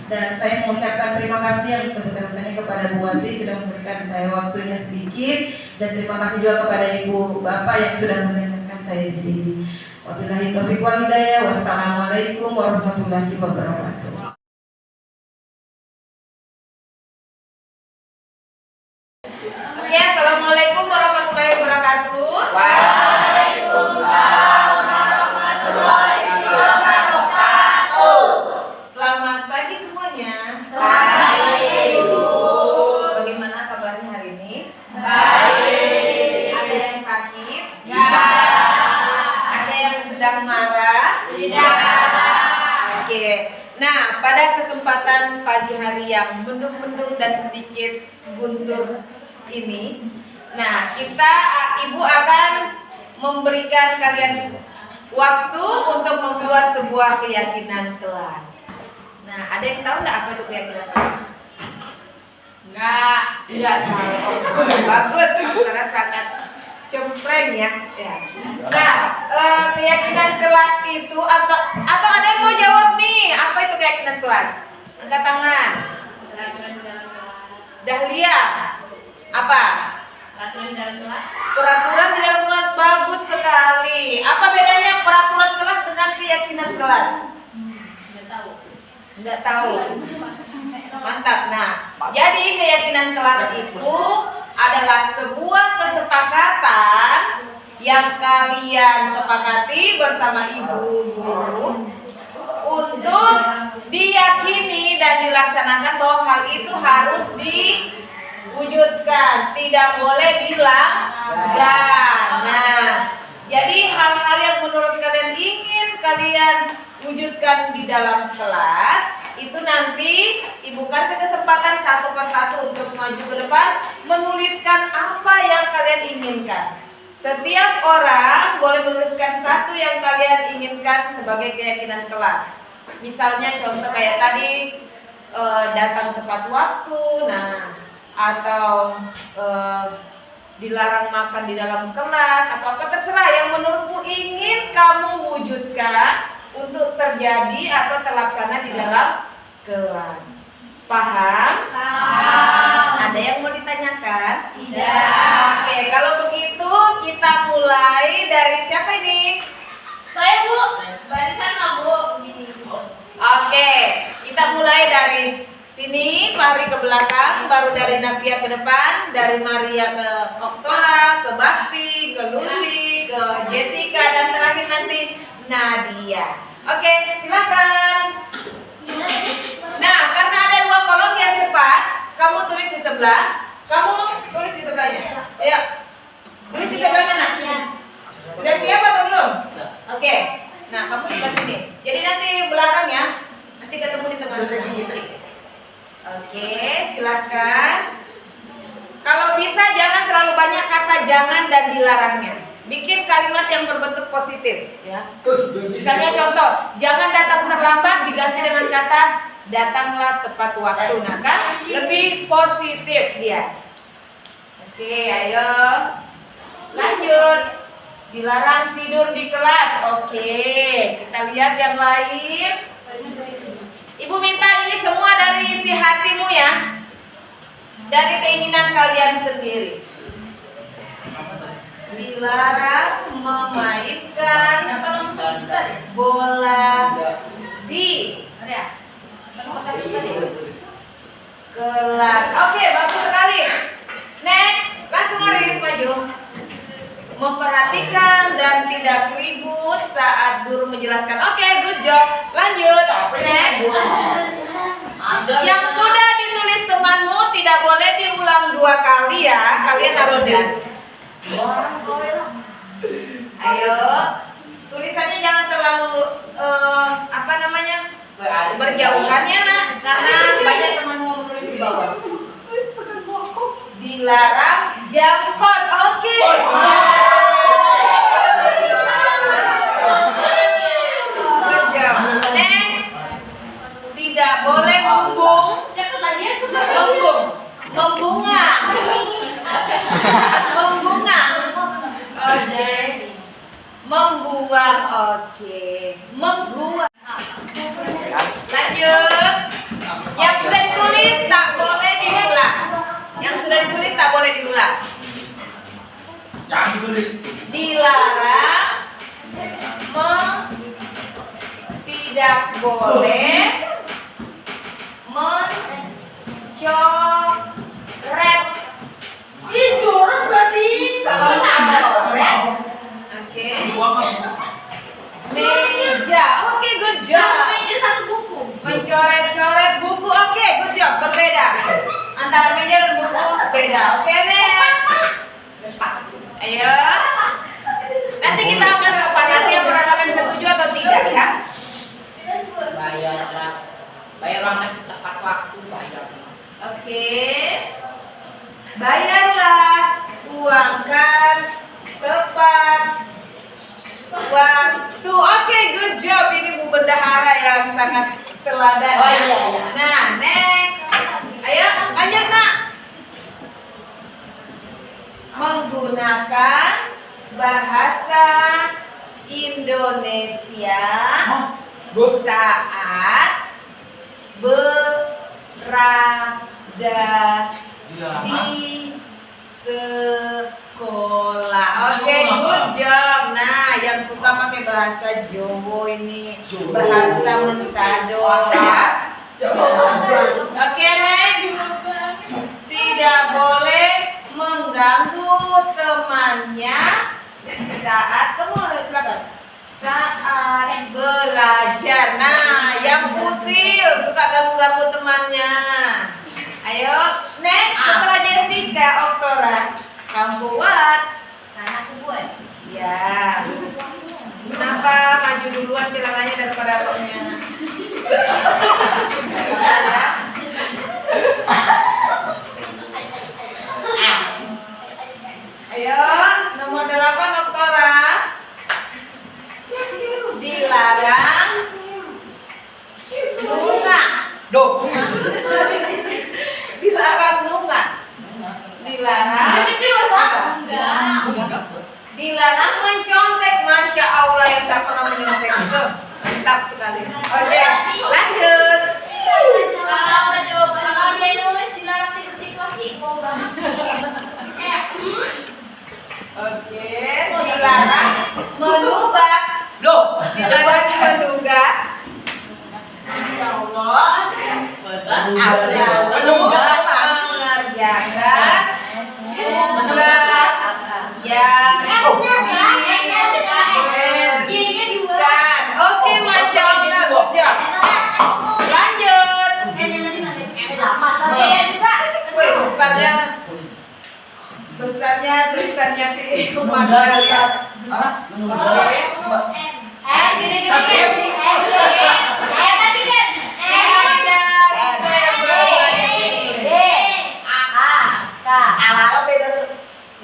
Dan saya mengucapkan terima kasih yang sebesar-besarnya kepada Bu Wati sudah memberikan saya waktunya sedikit, dan terima kasih juga kepada Ibu Bapak yang sudah mendengarkan saya di sini. Wabillahi taufiq wal hidayah. Wassalamualaikum warahmatullahi wabarakatuh. Oke, assalamualaikum warahmatullahi wabarakatuh. Waalaikumsalam warahmatullahi wabarakatuh. Selamat pagi semuanya. Baik, Ibu. Bagaimana kabarnya hari ini? Baik. Ada yang sakit? Ya. Ada yang sedang marah? Tidak. Oke. Nah, pada kesempatan pagi hari yang mendung-mendung dan sedikit guntur ini, nah Ibu akan memberikan kalian waktu untuk membuat sebuah keyakinan kelas. Nah, ada yang tahu nggak apa itu keyakinan kelas? Enggak. Enggak tahu. Bagus, karena sangat cempreng ya. Nah, keyakinan kelas itu atau ada yang mau jawab nih? Apa itu keyakinan kelas? Angkat tangan. Peraturan di dalam kelas. Dahlia. Apa? Peraturan di dalam kelas. Peraturan di dalam kelas, bagus sekali. Apa bedanya peraturan kelas dengan keyakinan kelas? Nggak tahu. Enggak tahu. Mantap. Nah, jadi keyakinan kelas itu adalah sebuah kesepakatan yang kalian sepakati bersama ibu guru untuk diyakini dan dilaksanakan bahwa hal itu harus diwujudkan, tidak boleh dilanggar. Nah, jadi hal-hal yang menurut kalian ingin kalian wujudkan di dalam kelas itu nanti ibu kasih kesempatan satu persatu untuk maju ke depan menuliskan apa yang kalian inginkan. Setiap orang boleh menuliskan satu yang kalian inginkan sebagai keyakinan kelas. Misalnya contoh kayak tadi datang tepat waktu, nah atau dilarang makan di dalam kelas atau apa terserah yang menurutmu ingin kamu wujudkan untuk terjadi atau terlaksana di dalam kelas. Paham? Paham. Ada yang mau ditanyakan? Tidak. Oke, kalau begitu kita mulai dari siapa ini? Saya Bu. Barisan nggak Bu? Gini. Oke, kita mulai dari sini, Fahri ke belakang, baru dari Napia ke depan, dari Maria ke Oktora, ke Bakti, ke Lucy, ke Jessica, dan terakhir nanti Nadia. Oke, silakan. Nah, karena ada 2 kolom biar cepat, kamu tulis di sebelah, kamu tulis di sebelahnya. Ayo, tulis di sebelahnya nak. Udah siap atau belum? Oke. Nah, kamu sebelah sini. Jadi nanti belakang ya. Nanti ketemu di tengah. Oke, silakan. Kalau bisa jangan terlalu banyak kata jangan dan dilarangnya. Bikin kalimat yang berbentuk positif, ya. Misalnya contoh, jangan datang terlambat diganti dengan kata datanglah tepat waktu. Nah, kan lebih positif dia. Oke, ayo. Lanjut. Dilarang tidur di kelas. Oke, kita lihat yang lain. Ibu minta ini semua dari isi hatimu ya. Dari keinginan kalian sendiri. Dilarang memainkan bola di kelas. Oke, bagus sekali. Next, langsung Arin maju. Memperhatikan dan tidak ribut saat guru menjelaskan. Oke, good job. Lanjut. Next. Yang sudah ditulis temanmu tidak boleh diulang 2 kali ya. Kalian harus ayo, tulisannya jangan terlalu berjauhannya nak, karena banyak temanmu menulis di bawah. Dilarang jam kos. Oke. Good job. Next. Tidak boleh membunga. Oke. Membuang. Oke. Membuang. Lanjut. Yang sudah ditulis tak boleh diulang. Yang sudah ditulis tak boleh diulang. Dilarang tidak boleh mencoret. Dicoret berarti Coret. Oke. Meja. Oke, good job. meja 1 buku. Mencoret-coret buku. Oke, good job. Berbeda. Antara meja dan buku beda. Oke, next. Ayo. Nanti kita akan sepakati apakah kalian setuju atau tidak ya. Bayar uang kas tepat waktu, bayar. Oke. Bayarlah uang kas tepat waktu. Oke, good job. Ini Bu Bendahara yang sangat teladan. Oh, ya. iya. Nah, next. Ayo, lanjut nak. Menggunakan bahasa Indonesia saat berada di sekolah. Oke, good job. Nah, yang suka pakai bahasa Jawa ini bahasa Mentado ya. Oke, next. Tidak boleh mengganggu temannya saat silakan. Saat belajar. Nah, yang usil suka ganggu-ganggu temannya. Ayo, next setelah Jessica, Oktora. Kamu buat. Ya. Kenapa maju duluan celananya daripada roknya? Ayo, nomor 8 Oktora. Dilarang nunggak. Dilarang nunggak. Dilarang mencontek. Masya Allah, yang tak pernah menyontek itu mantap sekali. Oke, lanjut. Kalau dia nulis dilarang titik-titik sih, mau banget. Oke, dilarang menunggak. Dilarang menunggak. Masya Allah. Menunggak mengerjakan tugas yang diinginkan. Oke, Masya Allah, good job. Lanjut. Wih, besarnya si Magda ya.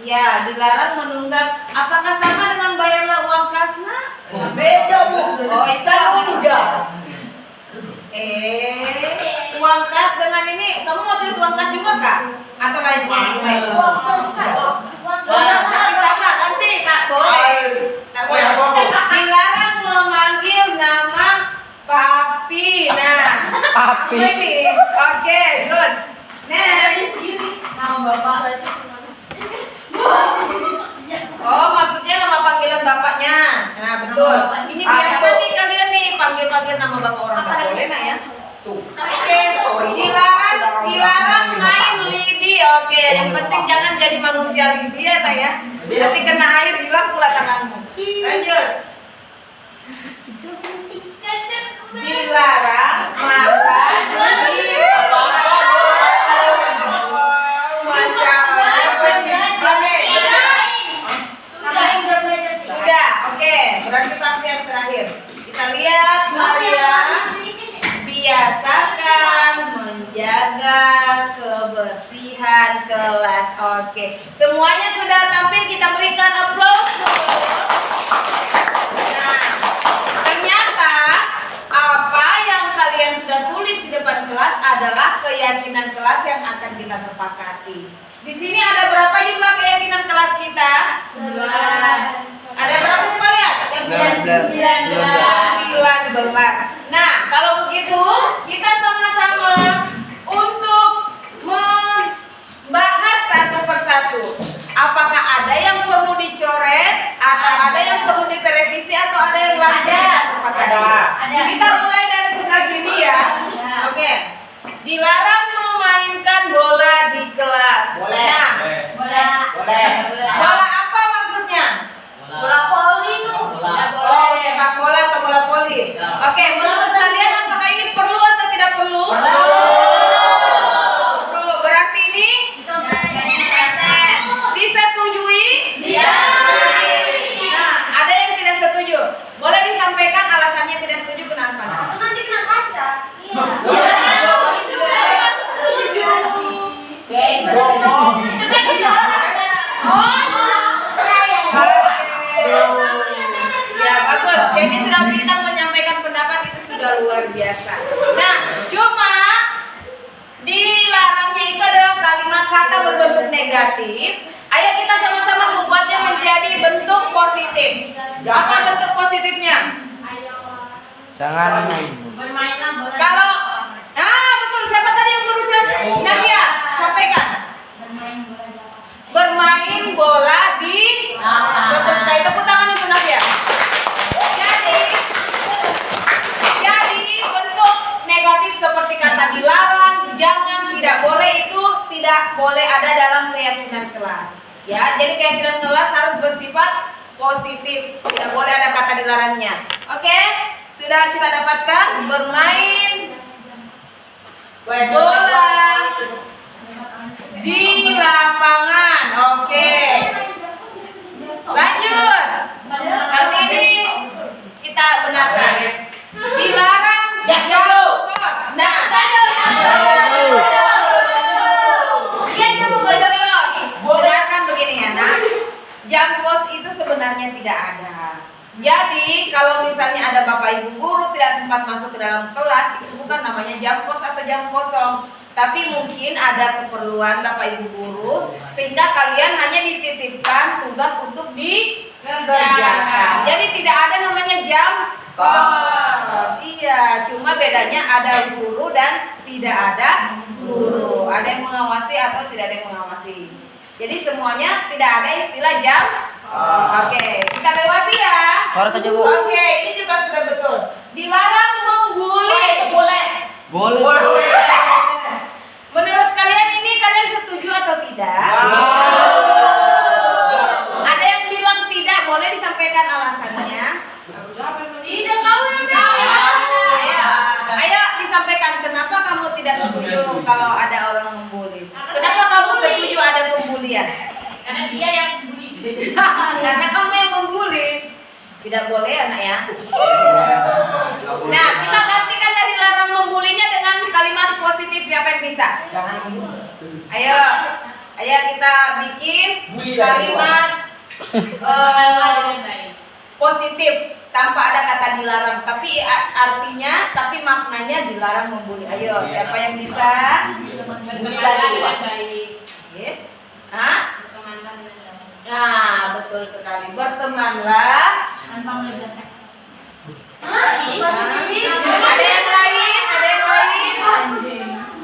Ya, dilarang menunggak. Apakah sama dengan bayarlah uang kasna? Beda, Bu. Oh, itu enggak. Uang kas dengan ini, kamu mau tulis uang kas juga kak? Atau lain uang? Tapi sama, nanti tak boleh. Tak boleh. Dilarang memanggil nama papi. Nah, apa ini? Oke, good. Next. Nama bapak. Oh, maksudnya nama panggilan bapaknya. Nah, betul. Ini biasa nih kalian nih panggil-panggil nama bapak orang tak boleh nak ya. Tuh. Oke, dilarang main lidi. Oke, yang penting jangan jadi manusia lidi ya, nak ya. Nanti kena air hilang pula tanganmu. Lanjut. Dilarang makan di Masya Allah. Sudah, oke. Berarti tapi yang terakhir. Kita lihat Maria. Biasakan menjaga kebersihan kelas. Oke. Semuanya sudah tampil, kita berikan applause. Nah, ternyata apa yang kalian sudah tulis di depan kelas adalah keyakinan kelas yang akan kita sepakati. Di sini ada berapa jumlah keyakinan kelas kita? 9. Ada berapa coba lihat? 19. Nah, kalau begitu kita sama-sama untuk membahas satu persatu. Apakah ada yang perlu dicoret atau ada yang perlu direvisi atau ada yang langsung kita sepakati? Ada. Kita mulai dari sebelah sini ya. Oke. Dilarang memainkan bola di kelas. Boleh. Nah, Boleh. bola apa maksudnya? Bola voli tuh. Oh, sepak bola atau bola voli. Oke, menurut kalian apakah ini perlu atau tidak perlu? Perlu. Berarti ini disetujui? Iya. Nah, ada yang tidak setuju. Boleh disampaikan alasannya tidak setuju kenapa? Nanti kena kaca. Iya. Ya bagus, jadi sudah pintar menyampaikan pendapat itu sudah luar biasa. Nah, cuma dilarangnya itu adalah kalimat kata berbentuk negatif. Ayo kita sama-sama membuatnya menjadi menjadi bentuk positif. Apa bentuk positifnya? Jangan Bermainlah bola. Kalau betul, siapa tadi yang berucap? Nadia, sampaikan. Bermain bola di betul sekali. Tepuk tangan untuk Nadia. Jadi bentuk negatif seperti kata dilarang, jangan, tidak boleh itu tidak boleh ada dalam keyakinan kelas. Ya, jadi keyakinan kelas harus bersifat positif, tidak boleh ada kata dilarangnya. Oke, sudah kita dapatkan bermain bola di lapangan. Oke, lanjut. Arti ini kita benarkan. Dilarang jam kos. Nah, benarkan begini ya, nak. Jam kos itu sebenarnya tidak ada. Jadi kalau misalnya ada bapak ibu guru tidak sempat masuk ke dalam kelas, itu bukan namanya jam kos atau jam kosong. Tapi mungkin ada keperluan bapak ibu guru sehingga kalian hanya dititipkan tugas untuk dikerjakan. Jadi tidak ada namanya jam kos. Iya, cuma bedanya ada guru dan tidak ada guru. Ada yang mengawasi atau tidak ada yang mengawasi. Jadi semuanya tidak ada istilah jam. Oke, kita lewati ya. Coret aja, Bu. Oke, ini juga sudah betul. Dilarang membuli. Boleh. Menurut kalian ini kalian setuju atau tidak? Ada yang bilang tidak, boleh disampaikan alasannya. Tidak kau yang Ayo disampaikan kenapa kamu tidak setuju kalau ada orang membuli. Kenapa kamu setuju ada pembulian? Karena dia yang bully. Karena kamu yang membuli. Tidak boleh anak ya. Nah, kita gantikan dari larang membulinya dengan kalimat positif. Siapa yang bisa? Ayo kita bikin kalimat positif tanpa ada kata dilarang, tapi artinya, tapi maknanya dilarang membuli. Ayo, siapa yang bisa? Nah, betul sekali. Bertemanlah. Ada yang lain?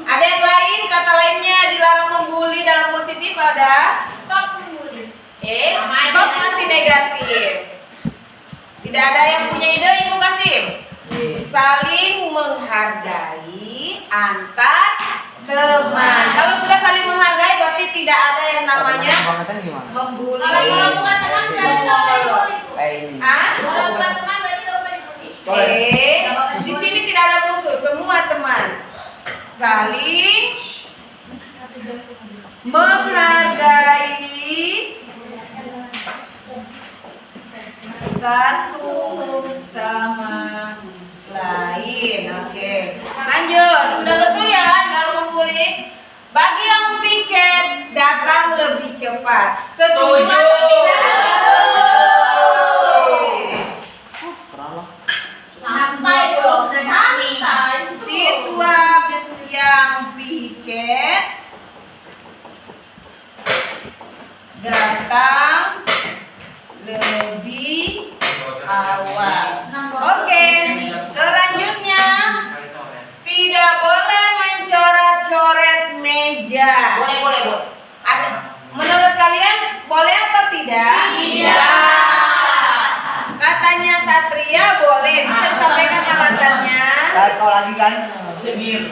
Ada yang lain? Kata lainnya dilarang membuli dalam positif ada? Stop bully. Stop masih negatif. Tidak ada yang punya ide, Ibu Kasim? Saling menghargai antar teman. Kalau sudah saling menghargai berarti tidak ada yang namanya membuli. Kalau bukan teman berarti kau boleh. Kalau bukan teman berarti kau boleh bully. Di sini tidak ada musuh, semua teman. Saling menghargai satu sama lain. Oke, lanjut. Sudah betul ya dalam membuli. Bagi yang piket datang lebih cepat. Setuju atau tidak? Sampai dong, santai. Siswa yang piket datang lebih awal. Oke, selanjutnya tidak boleh mencoret-coret meja. Boleh. Menurut kalian boleh atau tidak? Tidak. Katanya Satria boleh. Bisa disampaikan alasannya? Kalau lagi kan demir.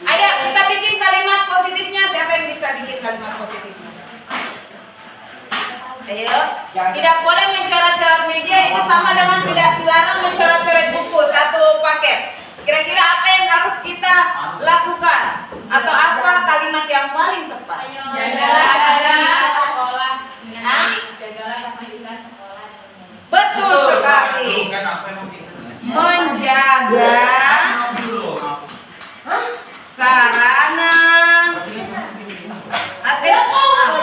Ayo kita bikin kalimat positifnya. Siapa yang bisa bikin kalimat positifnya? Ayo. Tidak boleh mencoret-coret meja itu sama dengan tidak dilarang mencoret-coret buku satu paket. Kira-kira apa yang harus kita lakukan? Atau apa kalimat yang paling tepat? Jagalah kapasitas sekolah dengan baik. Jagalah kapasitas sekolah. Betul sekali. Menjaga sarana atau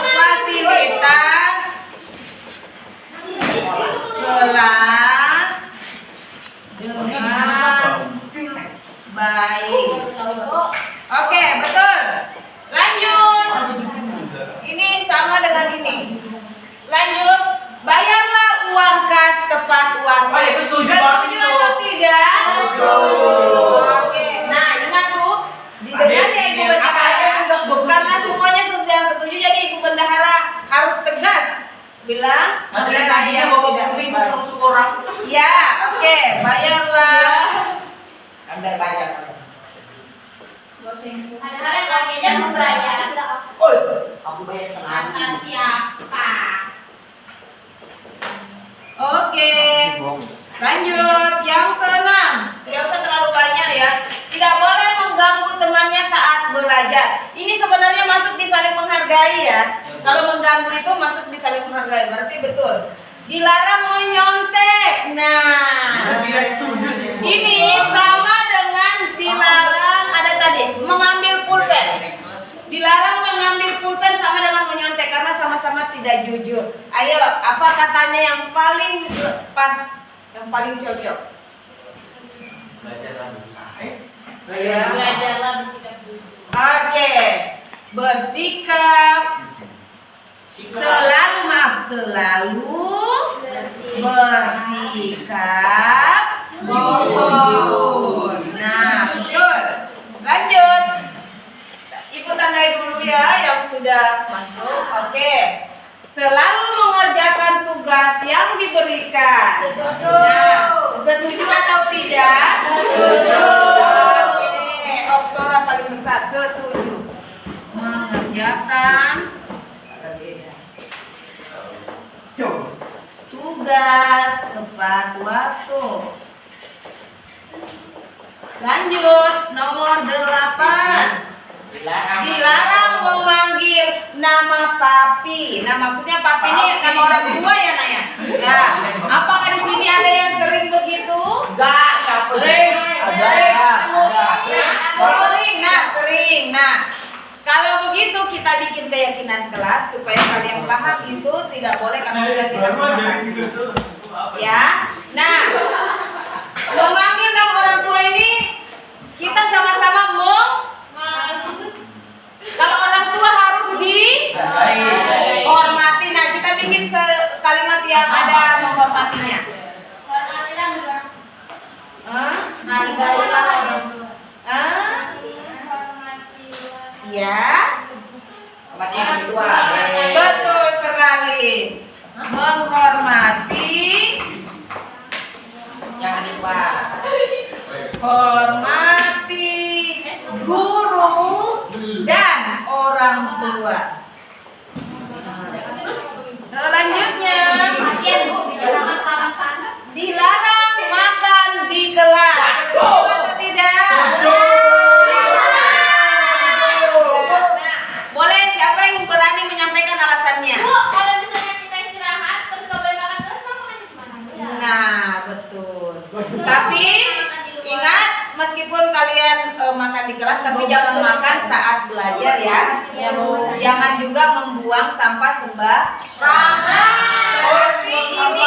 fasilitas kelas dengan baik. Oke, betul. Lanjut. Berarti Ibu Bendahara karena semuanya sudah setuju, jadi Ibu Bendahara harus tegas bilang Tadinya bawa putih masuk orang. ya, oke, bayarlah. Ambil bayar. Ada hal yang lagi aja membayar. Oi, aku bayar selalu. Kata siapa? Oke, lanjut yang keenam. Tidak usah terlalu banyak ya. Tidak boleh mengganggu temannya saat belajar. Ini sebenarnya masuk di saling menghargai ya. Kalau mengganggu itu masuk di saling menghargai, berarti betul. Dilarang menyontek. Nah, Tidak setuju sih. ini sama dengan dilarang ada tadi mengambil pulpen. Dilarang mengambil pulpen sama dengan menyontek karena sama-sama tidak jujur. Ayo, apa katanya yang paling pas, yang paling cocok? Belajarlah bersikap jujur. Oke, bersikap selalu bersikap jujur. Nah, betul. Lanjut. Ibu tandai dulu ya yang sudah masuk. Oke. Selalu mengerjakan tugas yang diberikan. Setuju. Nah, setuju atau tidak? Setuju. Oke, Oktora paling besar setuju. Mengerjakan tugas tepat waktu. Lanjut, nomor 8. Dilarang memanggil nama papi. Nah, maksudnya papi ini nama orang tua ya, Naya? Ya. Apakah di sini ada yang sering begitu? Enggak, siapa? Ada ya. Sering. Nah, kalau begitu kita bikin keyakinan kelas supaya kalian paham itu tidak boleh karena sudah kita sepakati. Ya. Nah, memanggil nama orang tua ini kita sama-sama kalau orang tua harus dihormati. Nah, kita bikin kalimat yang ada menghormatinya. Hargailah orang tua. Ya. Hormati yang tua. Betul sekali. Menghormati Jangan lupa. hormati guru dan orang tua. Selanjutnya, dilarang makan di kelas. Betul atau tidak? Nah, boleh siapa yang berani menyampaikan alasannya? Bu, kalau misalnya kita istirahat terus nggak boleh makan terus, makannya gimana? Nah, betul. Tapi ingat, meskipun kalian makan di kelas, tapi jangan makan saat belajar ya. Jangan juga membuang sampah sembarangan. Berarti ini,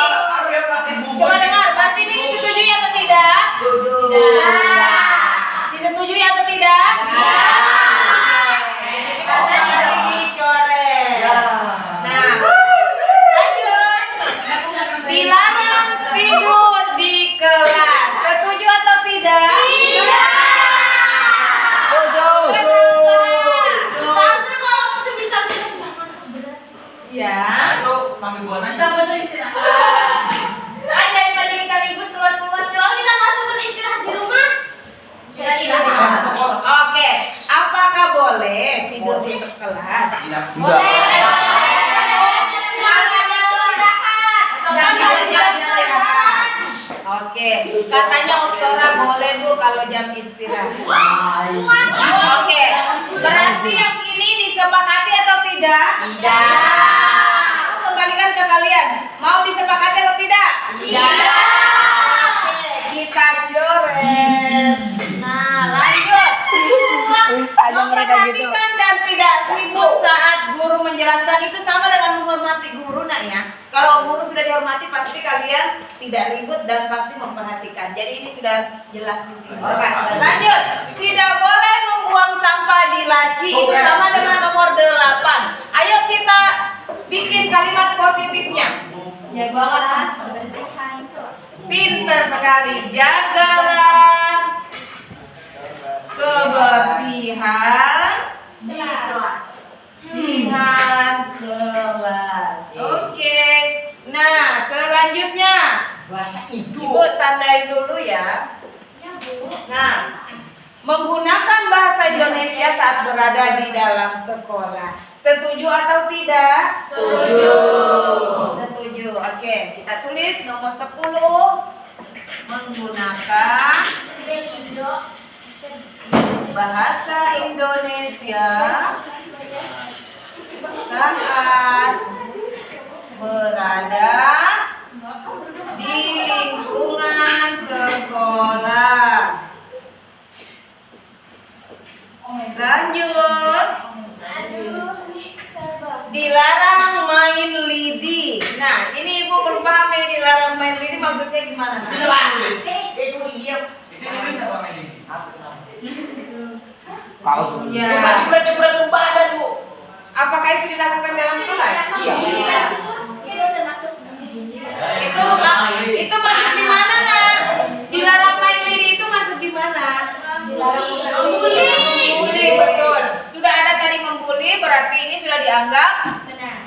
coba dengar, berarti ini disetujui atau tidak? Disetujui atau tidak? Jadi kita sekarang dicoret. Nah, lanjut. Dilarang tidur di kelas. Setuju atau tidak? Iya. Karena kalau sebisa kita makan berat. Ya. Kita butuh istirahat. Daripada kita ribut keluar-keluar, kalau kita nggak sempat istirahat di rumah, kita istirahat. Oke, apakah boleh tidur di kelas? Oke, katanya Oktora boleh Bu kalau jam istirahat. Oke, berarti yang ini disepakati atau tidak? Tidak. Aku kembalikan ke kalian, mau disepakati atau tidak? Tidak. Oke, kita coret. Nah, lanjut. Memperhatikan dan tidak ribut saat guru menjelaskan itu sama dengan menghormati guru, nak ya. Kalau guru sudah dihormati, pasti kalian tidak ribut dan pasti memperhatikan. Jadi ini sudah jelas di sini. Lanjut. Tidak boleh membuang sampah di laci. Itu sama dengan nomor 8. Ayo kita bikin kalimat positifnya. Jagalah kebersihan. Pinter sekali. Jagalah kebersihan Kelas. kelas. Oke. Nah, selanjutnya Bahasa ibu. Ibu tandain dulu ya. Ya, Bu. Nah, menggunakan bahasa Indonesia saat berada di dalam sekolah. Setuju atau tidak? Setuju. Setuju. Oke, kita tulis nomor 10. Menggunakan bahasa Indonesia saat berada di lingkungan sekolah. Lanjut. Dilarang main lidi. Nah, ini ibu belum paham ya, dilarang main lidi maksudnya gimana? Itu apa tulis? Itu dia. Itu tulis apa ini? Kau Ya. Suka jebret-jebret ke badan, Bu. Apakah itu dilakukan dalam kelas? Iya. Itu masuk di mana, Nak? Dilarang main lidi itu masuk di mana? Membuli, betul. Sudah ada tadi membuli, berarti ini sudah dianggap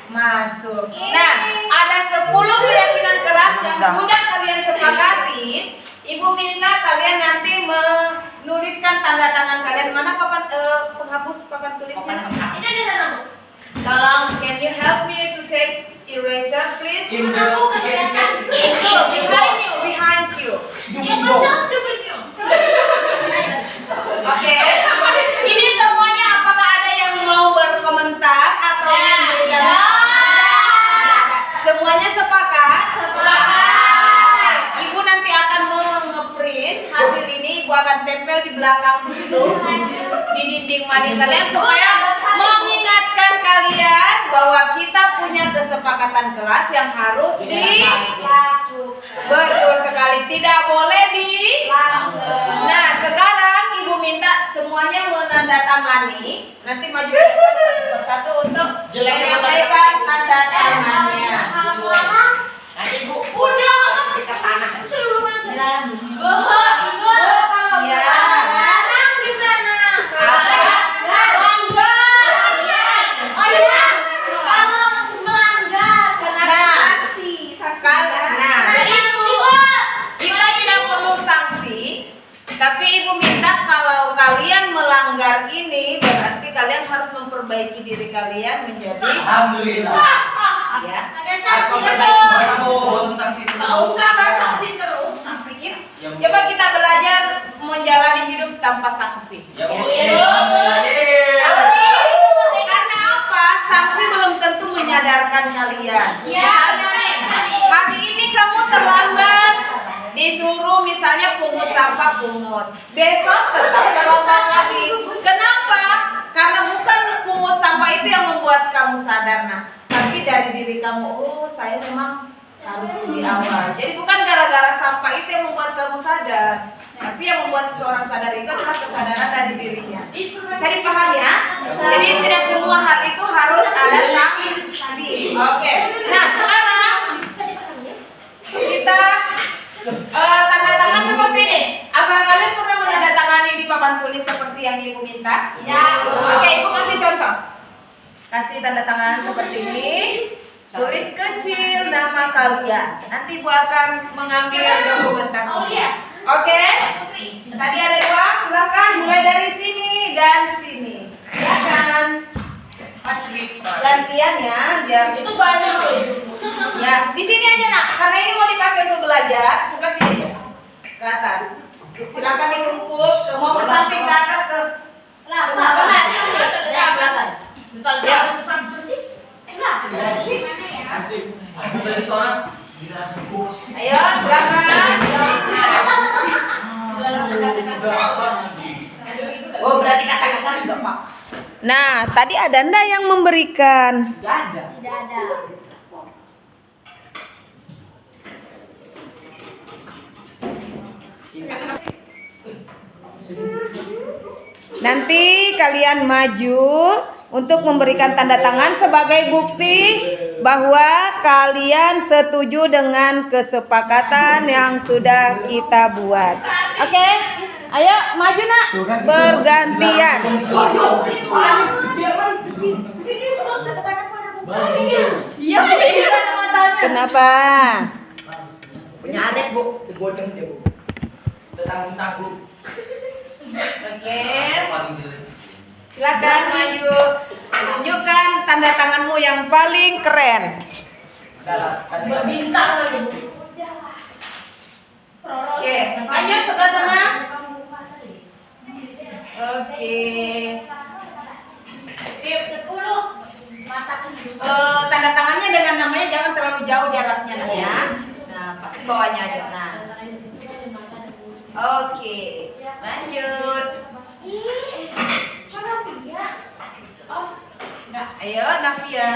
masuk. Nah, ada 10 keyakinan kelas yang sudah kalian sepakati. Ibu minta kalian nanti menuliskan tanda tangan kalian. Mana papan penghapus papan tulisnya? Tolong, can you help me to take eraser, please? In the Behind you. Oke. Ini semuanya apakah ada yang mau berkomentar atau memberikan? Semuanya sepakat? Ibu nanti akan nge-print hasil ini, ibu akan tempel di belakang di situ, di dinding mandi kalian supaya mengingatkan kalian bahwa kita punya kesepakatan kelas yang harus betul sekali, tidak boleh Nah, sekarang ibu minta semuanya menandatangani. Nanti maju satu persatu untuk menyampaikan tanda tangannya. Nanti Ibu Udah. kita tanah. Kita tidak perlu sanksi, tapi ibu minta kalau kalian melanggar ini berarti kalian harus memperbaiki diri kalian menjadi Alhamdulillah. ya. Aku bosan taksi itu. Coba kita belajar menjalani hidup tanpa sanksi. Ya, Ya. Alhamdulillah. Karena apa? Sanksi belum tentu menyadarkan kalian. Misalnya nih, hari ini kamu terlambat, disuruh misalnya pungut sampah pungut. Besok tetap terlambat lagi. Kenapa? Karena bukan pungut sampah itu yang membuat kamu sadar, nah, tapi dari diri kamu, oh saya memang harus di awal. Jadi bukan gara-gara sampah itu yang membuat kamu sadar, tapi yang membuat seseorang sadar itu adalah kesadaran dari dirinya. Bisa dipahami ya? Jadi tidak semua hal itu harus ada sanksi. Oke. Nah, sekarang kita tanda tangan seperti ini. Apa kalian pernah menandatangani di papan tulis seperti yang ibu minta? Tidak. Oke, ibu kasih contoh. Kasih tanda tangan seperti ini. Tulis kecil nama kalian. Nanti ibu akan mengambil dokumentasi. Oke. Tadi ada 2. Silakan mulai dari sini dan sini. Silakan. Gantian ya, biar Itu banyak loh itu. ya, di sini aja nak, karena ini mau dipakai untuk belajar. Sebelah sini aja, ke atas. Silakan ditumpuk, mau bersamping ke atas ke. Ya, silakan. Ya. Aku dari seorang bilang bos. Ayo, silakan. Oh, berarti kata kasar juga, Pak. Nah, tadi ada ndak yang memberikan? Enggak ada. Tidak ada. Nanti kalian maju untuk memberikan tanda tangan sebagai bukti bahwa kalian setuju dengan kesepakatan yang sudah kita buat. Oke? Ayo maju nak. Bergantian. Iya, iya nama tanya. Kenapa? Punya adik bu, segodeng dia bu. Udah tanggung-tanggung. Oke. Paling jelek. Silakan maju. Tunjukkan tanda tanganmu yang paling keren. Berbintang lagi. Oke, maju sebelah sana. Oke. Sip. 10. Mata kunci. Tanda tangannya dengan namanya jangan terlalu jauh jaraknya nak ya. Nah, pasti bawahnya aja. Nah. Oke. Lanjut. Mana dia? Oh, enggak. Ayo Navia.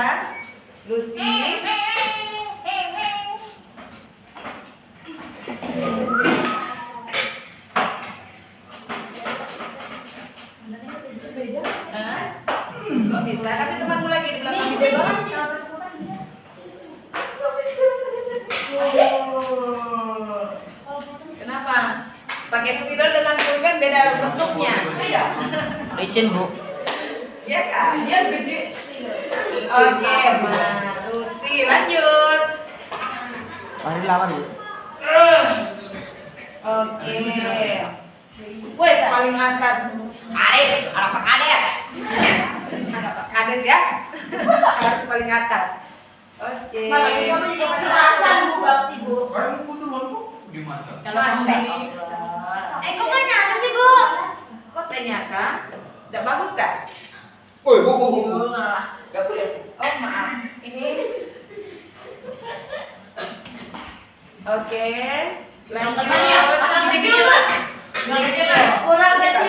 Lucy. Hah? Kok bisa? Kasih temanmu lagi di belakang di bawah. Kenapa? Pakai spidol dengan pulpen beda bentuknya. Beda. Licin bu. Iya kan? Dia gede. Oke, Ma. Lucy lanjut. Mari lawan bu. Oke. Wes paling atas. Arif, anak Pak Kades. Anak Pak Kades ya. Harus paling atas. Oke. Makanya kamu jadi kekerasan Bu Bakti Bu. Kamu duluan bu. Gimana? Masya Kok gak nyata sih Bu? Kok ternyata? Udah bagus kan? Woi bu. Gak boleh. Oh maaf. Ini. Oke. Lanjut. Kurang kecil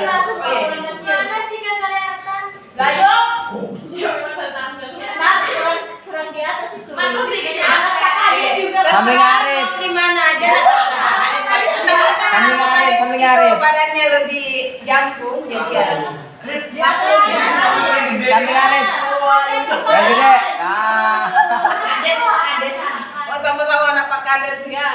langsung Oh, iya. kurang kecil. Mana sih gak kelihatan? Gayo. Nah, kurang di atas itu. Mak, kok gede-gede Anak amat? kakaknya juga. Samping Arif. Di mana aja? Samping Arif, samping Arif. Badannya lebih jangkung jadi ya. Di atas. Samping Arif. Yang gede. Ah. Ades. Oh sama-sama anak Pak Kades ya.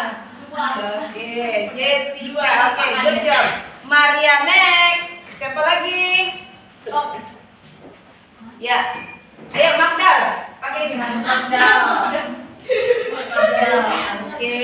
Oke, Jessica. Oke, good job. Maria next. Siapa lagi? Oh, Ya. Ayo Magdal. Pakai di mana? Oke.